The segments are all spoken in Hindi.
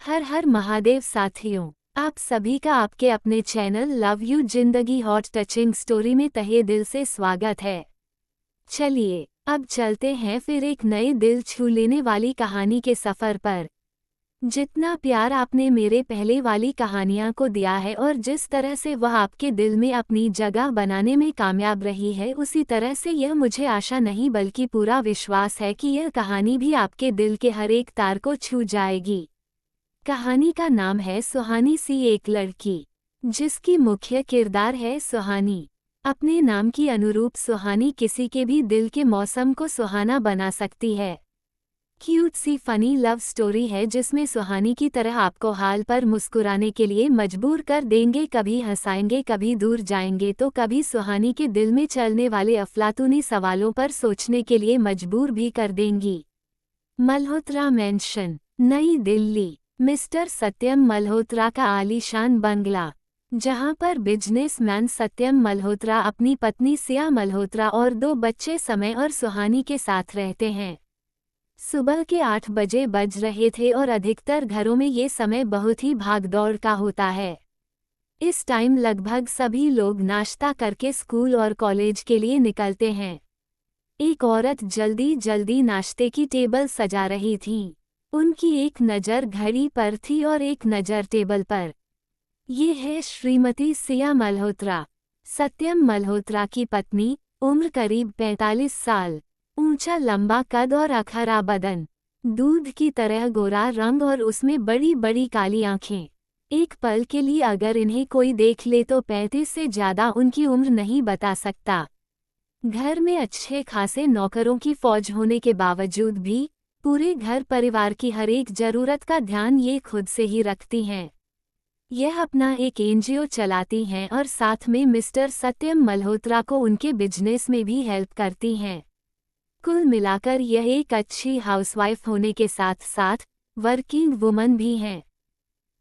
हर हर महादेव साथियों, आप सभी का आपके अपने चैनल लव यू जिंदगी हॉट टचिंग स्टोरी में तहे दिल से स्वागत है। चलिए अब चलते हैं फिर एक नए दिल छू लेने वाली कहानी के सफ़र पर। जितना प्यार आपने मेरे पहले वाली कहानियां को दिया है और जिस तरह से वह आपके दिल में अपनी जगह बनाने में कामयाब रही है, उसी तरह से यह मुझे आशा नहीं बल्कि पूरा विश्वास है कि यह कहानी भी आपके दिल के हर एक तार को छू जाएगी। कहानी का नाम है सुहानी सी एक लड़की, जिसकी मुख्य किरदार है सुहानी। अपने नाम की अनुरूप सुहानी किसी के भी दिल के मौसम को सुहाना बना सकती है। क्यूट सी फनी लव स्टोरी है जिसमें सुहानी की तरह आपको हाल पर मुस्कुराने के लिए मजबूर कर देंगे, कभी हंसाएंगे, कभी दूर जाएंगे तो कभी सुहानी के दिल में चलने वाले अफलातूनी सवालों पर सोचने के लिए मजबूर भी कर देंगी। मल्होत्रा मैंशन, नई दिल्ली। मिस्टर सत्यम मल्होत्रा का आलीशान बंगला, जहां पर बिजनेसमैन सत्यम मल्होत्रा अपनी पत्नी सिया मल्होत्रा और 2 बच्चे समय और सुहानी के साथ रहते हैं। सुबह के 8 बजे बज रहे थे और अधिकतर घरों में ये समय बहुत ही भागदौड़ का होता है। इस टाइम लगभग सभी लोग नाश्ता करके स्कूल और कॉलेज के लिए निकलते हैं। एक औरत जल्दी जल्दी नाश्ते की टेबल सजा रही थी। उनकी एक नज़र घड़ी पर थी और एक नज़र टेबल पर। ये है श्रीमती सिया मल्होत्रा, सत्यम मल्होत्रा की पत्नी, उम्र करीब 45 साल, ऊंचा लंबा कद और अखरा बदन, दूध की तरह गोरा रंग और उसमें बड़ी बड़ी काली आंखें। एक पल के लिए अगर इन्हें कोई देख ले तो 35 से ज़्यादा उनकी उम्र नहीं बता सकता। घर में अच्छे खासे नौकरों की फौज होने के बावजूद भी पूरे घर परिवार की हर एक जरूरत का ध्यान ये खुद से ही रखती हैं। यह अपना एक एनजीओ चलाती हैं और साथ में मिस्टर सत्यम मल्होत्रा को उनके बिजनेस में भी हेल्प करती हैं। कुल मिलाकर यह एक अच्छी हाउसवाइफ होने के साथ साथ वर्किंग वुमन भी हैं।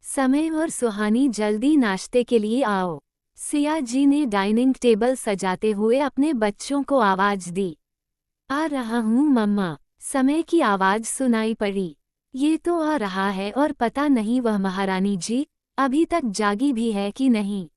समय और सुहानी जल्दी नाश्ते के लिए आओ, सिया जी ने डाइनिंग टेबल सजाते हुए अपने बच्चों को आवाज दी। आ रहा हूँ मम्मा, समय की आवाज सुनाई पड़ी। ये तो आ रहा है और पता नहीं वह महारानी जी अभी तक जागी भी है कि नहीं,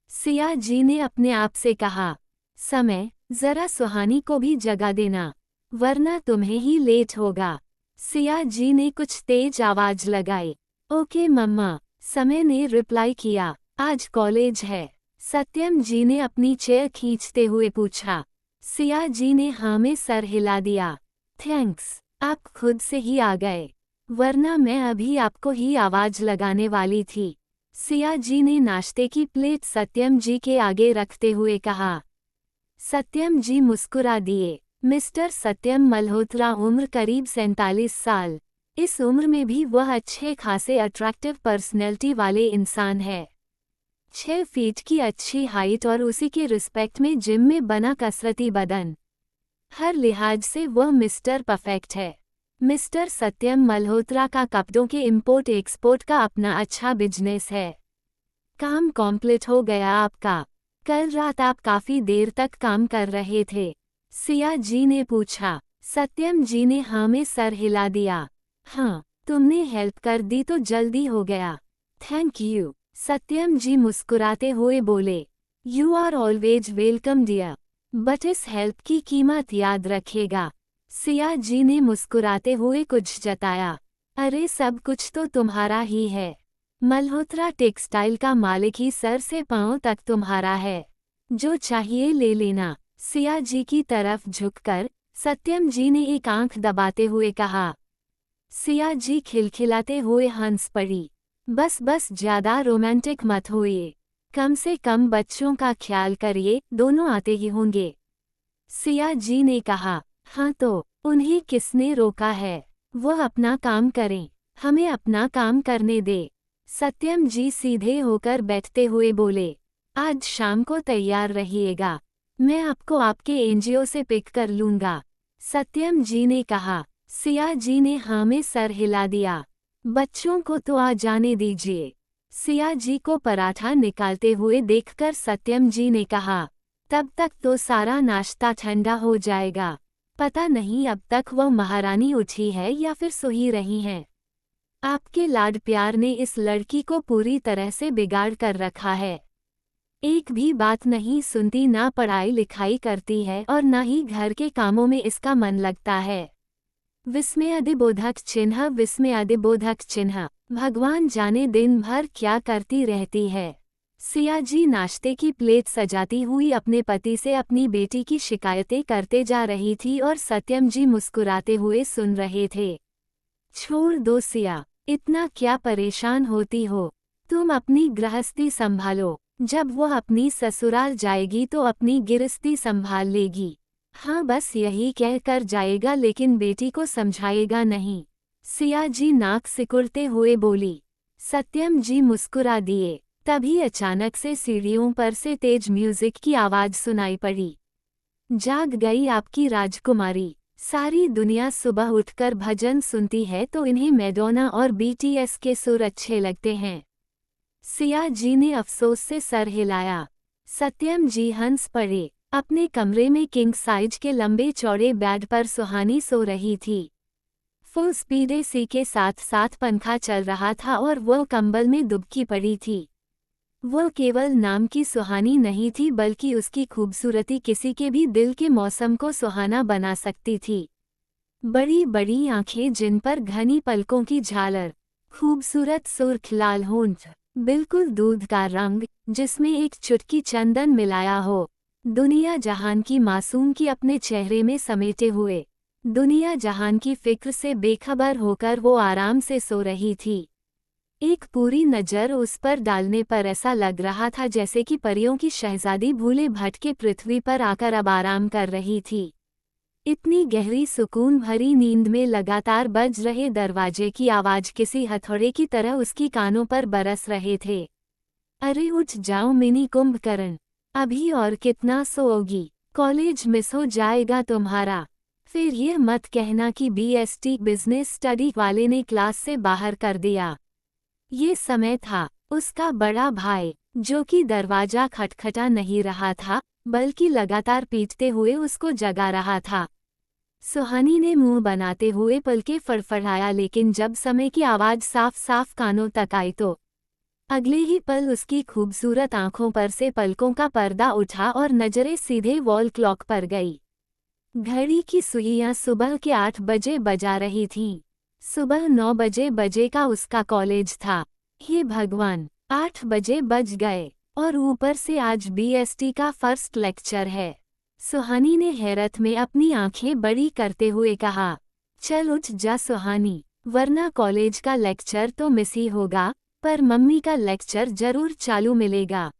सिया जी ने अपने आप से कहा। समय, जरा सुहानी को भी जगा देना वरना तुम्हें ही लेट होगा, सिया जी ने कुछ तेज आवाज लगाई। ओके मम्मा, समय ने रिप्लाई किया। आज कॉलेज है, सत्यम जी ने अपनी चेयर खींचते हुए पूछा। सिया जी ने हाँ में सर हिला दिया। थैंक्स, आप खुद से ही आ गए, वरना मैं अभी आपको ही आवाज लगाने वाली थी, सिया जी ने नाश्ते की प्लेट सत्यम जी के आगे रखते हुए कहा। सत्यम जी मुस्कुरा दिए। मिस्टर सत्यम मल्होत्रा, उम्र करीब 47 साल। इस उम्र में भी वह अच्छे खासे अट्रैक्टिव पर्सनैलिटी वाले इंसान है। 6 फीट की अच्छी हाइट और उसी के रिस्पेक्ट में जिम में बना कसरती बदन। हर लिहाज से वह मिस्टर परफेक्ट है। मिस्टर सत्यम मल्होत्रा का कपड़ों के इंपोर्ट एक्सपोर्ट का अपना अच्छा बिजनेस है। काम कॉम्प्लीट हो गया आपका? कल रात आप काफ़ी देर तक काम कर रहे थे, सिया जी ने पूछा। सत्यम जी ने हाँ में सर हिला दिया। हाँ, तुमने हेल्प कर दी तो जल्दी हो गया। थैंक यू, सत्यम जी मुस्कुराते हुए बोले। You are always welcome dear, but इस हेल्प की कीमत याद रखेगा, सिया जी ने मुस्कुराते हुए कुछ जताया। अरे सब कुछ तो तुम्हारा ही है, मल्होत्रा टेक्सटाइल का मालिक ही सर से पांव तक तुम्हारा है, जो चाहिए ले लेना, सिया जी की तरफ झुककर सत्यम जी ने एक आंख दबाते हुए कहा। सिया जी खिलखिलाते हुए हंस पड़ी। बस बस ज्यादा रोमांटिक मत होइए, कम से कम बच्चों का ख्याल करिए, दोनों आते ही होंगे, सिया जी ने कहा। हाँ तो उन्हें किसने रोका है, वह अपना काम करें, हमें अपना काम करने दे, सत्यम जी सीधे होकर बैठते हुए बोले। आज शाम को तैयार रहिएगा, मैं आपको आपके एनजीओ से पिक कर लूँगा, सत्यम जी ने कहा। सिया जी ने हाँ में सर हिला दिया। बच्चों को तो आ जाने दीजिए, सिया जी को पराठा निकालते हुए देखकर सत्यम जी ने कहा। तब तक तो सारा नाश्ता ठंडा हो जाएगा, पता नहीं अब तक वह महारानी उठी है या फिर सो ही रही हैं। आपके लाड प्यार ने इस लड़की को पूरी तरह से बिगाड़ कर रखा है। एक भी बात नहीं सुनती, ना पढ़ाई लिखाई करती है और ना ही घर के कामों में इसका मन लगता है। विस्मयादिबोधक चिन्ह, विस्मयादिबोधक चिन्ह। भगवान जाने दिन भर क्या करती रहती है। सिया जी नाश्ते की प्लेट सजाती हुई अपने पति से अपनी बेटी की शिकायतें करते जा रही थी और सत्यम जी मुस्कुराते हुए सुन रहे थे। छोड़ दो सिया, इतना क्या परेशान होती हो, तुम अपनी गृहस्थी संभालो, जब वो अपनी ससुराल जाएगी तो अपनी गिरस्ती संभाल लेगी। हाँ, बस यही कह कर जाएगा लेकिन बेटी को समझाएगा नहीं। सिया जी नाक सिकुड़ते हुए बोली। सत्यम जी मुस्कुरा दिए। तभी अचानक से सीढ़ियों पर से तेज म्यूजिक की आवाज सुनाई पड़ी। जाग गई आपकी राजकुमारी। सारी दुनिया सुबह उठकर भजन सुनती है तो इन्हें मैडोना और बीटीएस के सुर अच्छे लगते हैं। सिया जी ने अफसोस से सर हिलाया। सत्यम जी हंस पड़े। अपने कमरे में किंग साइज के लंबे चौड़े बेड पर सुहानी सो रही थी। फुल स्पीड एसी के साथ साथ पंखा चल रहा था और वो कंबल में दुबकी पड़ी थी। वो केवल नाम की सुहानी नहीं थी बल्कि उसकी खूबसूरती किसी के भी दिल के मौसम को सुहाना बना सकती थी। बड़ी बड़ी आंखें जिन पर घनी पलकों की झालर, खूबसूरत सुर्ख लाल होंठ, बिल्कुल दूध का रंग जिसमें एक चुटकी चंदन मिलाया हो। दुनिया जहान की मासूम की अपने चेहरे में समेटे हुए, दुनिया जहान की फिक्र से बेखबर होकर वो आराम से सो रही थी। एक पूरी नज़र उस पर डालने पर ऐसा लग रहा था जैसे कि परियों की शहजादी भूले भटके पृथ्वी पर आकर अब आराम कर रही थी। इतनी गहरी सुकून भरी नींद में लगातार बज रहे दरवाजे की आवाज किसी हथौड़े की तरह उसकी कानों पर बरस रहे थे। अरे उठ जाओ मिनी कुंभकर्ण, अभी और कितना सोओगी, कॉलेज मिस हो जाएगा तुम्हारा। फिर ये मत कहना कि बीएसटी बिजनेस स्टडी वाले ने क्लास से बाहर कर दिया। ये समय था उसका बड़ा भाई जो कि दरवाजा खटखटा नहीं रहा था बल्कि लगातार पीटते हुए उसको जगा रहा था। सुहानी ने मुंह बनाते हुए पलके फड़फड़ाया लेकिन जब समय की आवाज साफ साफ कानों तक आई तो अगले ही पल उसकी खूबसूरत आंखों पर से पलकों का पर्दा उठा और नजरें सीधे वॉल क्लॉक पर गई। घड़ी की सुइयां सुबह के 8 बजे बजा रही थीं। सुबह 9 बजे का उसका कॉलेज था। हे भगवान, 8 बजे बज गए और ऊपर से आज बीएसटी का फर्स्ट लेक्चर है। सुहानी ने हैरत में अपनी आंखें बड़ी करते हुए कहा। चल उठ जा सुहानी, वरना कॉलेज का लेक्चर तो मिस ही होगा पर मम्मी का लेक्चर जरूर चालू मिलेगा।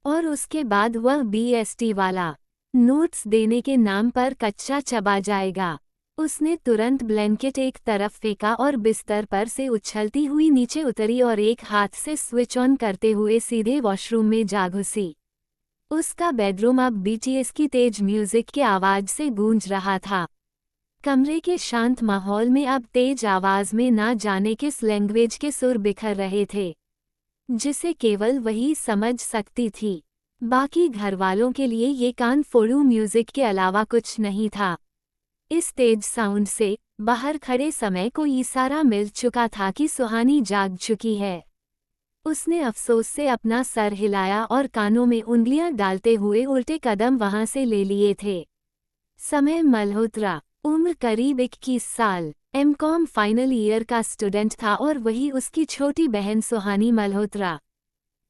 और उसके बाद वह बीएसटी वाला नोट्स देने के नाम पर कच्चा चबा जाएगा। उसने तुरंत ब्लैंकेट एक तरफ फेंका और बिस्तर पर से उछलती हुई नीचे उतरी और एक हाथ से स्विच ऑन करते हुए सीधे वॉशरूम में जा घुसी। उसका बेडरूम अब बीटीएस की तेज म्यूजिक की आवाज से गूंज रहा था। कमरे के शांत माहौल में अब तेज आवाज में ना जाने किस लैंग्वेज के सुर बिखर रहे थे जिसे केवल वही समझ सकती थी। बाकी घरवालों के लिए ये कान फोड़ू म्यूजिक के अलावा कुछ नहीं था। इस तेज साउंड से बाहर खड़े समय को इशारा मिल चुका था कि सुहानी जाग चुकी है। उसने अफसोस से अपना सर हिलाया और कानों में उंगलियां डालते हुए उल्टे कदम वहां से ले लिए थे। समय मल्होत्रा, उम्र करीब 21 साल, एमकॉम फाइनल ईयर का स्टूडेंट था और वही उसकी छोटी बहन सुहानी मल्होत्रा,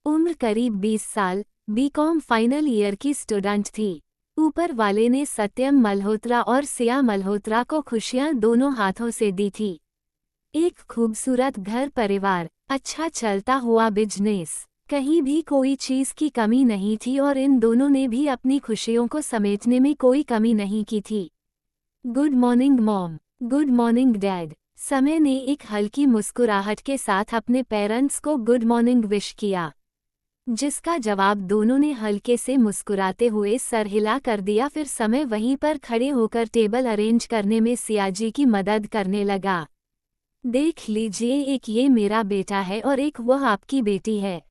उम्र करीब 20 साल, बीकॉम फाइनल ईयर की स्टूडेंट थी। ऊपर वाले ने सत्यम मल्होत्रा और सिया मल्होत्रा को खुशियां दोनों हाथों से दी थी। एक खूबसूरत घर परिवार, अच्छा चलता हुआ बिजनेस, कहीं भी कोई चीज की कमी नहीं थी और इन दोनों ने भी अपनी खुशियों को समेटने में कोई कमी नहीं की थी। Good morning mom, good morning dad. समय ने एक हल्की मुस्कुराहट के साथ अपने पेरेंट्स को गुड मॉर्निंग विश किया, जिसका जवाब दोनों ने हल्के से मुस्कुराते हुए सर हिला कर दिया। फिर समय वहीं पर खड़े होकर टेबल अरेंज करने में सियाजी की मदद करने लगा। देख लीजिए, एक ये मेरा बेटा है और एक वह आपकी बेटी है।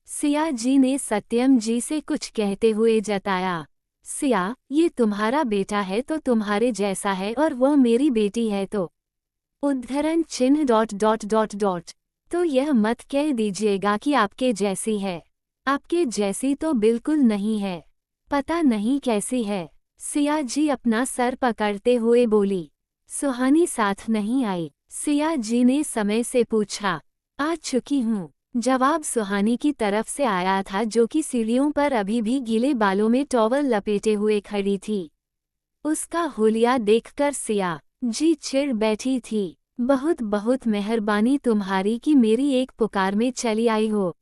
सिया जी ने सत्यम जी से कुछ कहते हुए जताया। सिया, ये तुम्हारा बेटा है तो तुम्हारे जैसा है और वह मेरी बेटी है तो उद्धरण चिन्ह डॉट डॉट डॉट डॉट। तो यह मत कह दीजिएगा कि आपके जैसी है। आपके जैसी तो बिल्कुल नहीं है। पता नहीं कैसी है। सिया जी अपना सर पकड़ते हुए बोली। सुहानी साथ नहीं आई? सिया जी ने समय से पूछा। आ चुकी हूँ, जवाब सुहानी की तरफ से आया था, जो कि सीढ़ियों पर अभी भी गीले बालों में टॉवल लपेटे हुए खड़ी थी। उसका हुलिया देखकर सिया जी चिढ़ बैठी थी। बहुत बहुत मेहरबानी तुम्हारी कि मेरी एक पुकार में चली आई हो।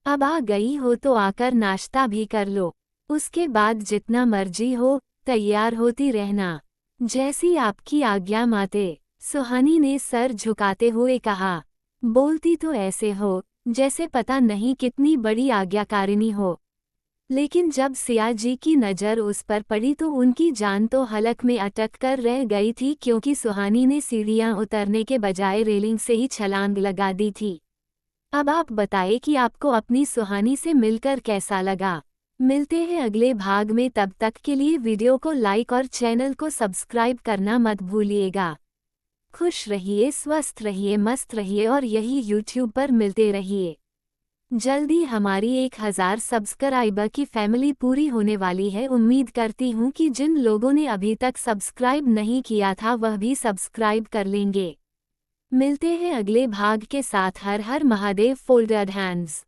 अब आ गई हो तो आकर नाश्ता भी कर लो, उसके बाद जितना मर्जी हो तैयार होती रहना। जैसी आपकी आज्ञा माते, सुहानी ने सर झुकाते हुए कहा। बोलती तो ऐसे हो जैसे पता नहीं कितनी बड़ी आज्ञाकारिणी हो। लेकिन जब सिया जी की नज़र उस पर पड़ी तो उनकी जान तो हलक में अटक कर रह गई थी, क्योंकि सुहानी ने सीढ़ियां उतरने के बजाय रेलिंग से ही छलांग लगा दी थी। अब आप बताइए कि आपको अपनी सुहानी से मिलकर कैसा लगा। मिलते हैं अगले भाग में, तब तक के लिए वीडियो को लाइक और चैनल को सब्सक्राइब करना मत भूलिएगा। खुश रहिए, स्वस्थ रहिए, मस्त रहिए और यही यूट्यूब पर मिलते रहिए। जल्दी हमारी 1000 सब्सक्राइबर की फैमिली पूरी होने वाली है। उम्मीद करती हूँ कि जिन लोगों ने अभी तक सब्सक्राइब नहीं किया था वह भी सब्सक्राइब कर लेंगे। मिलते हैं अगले भाग के साथ। हर हर महादेव, फोल्डेड हैंड्स।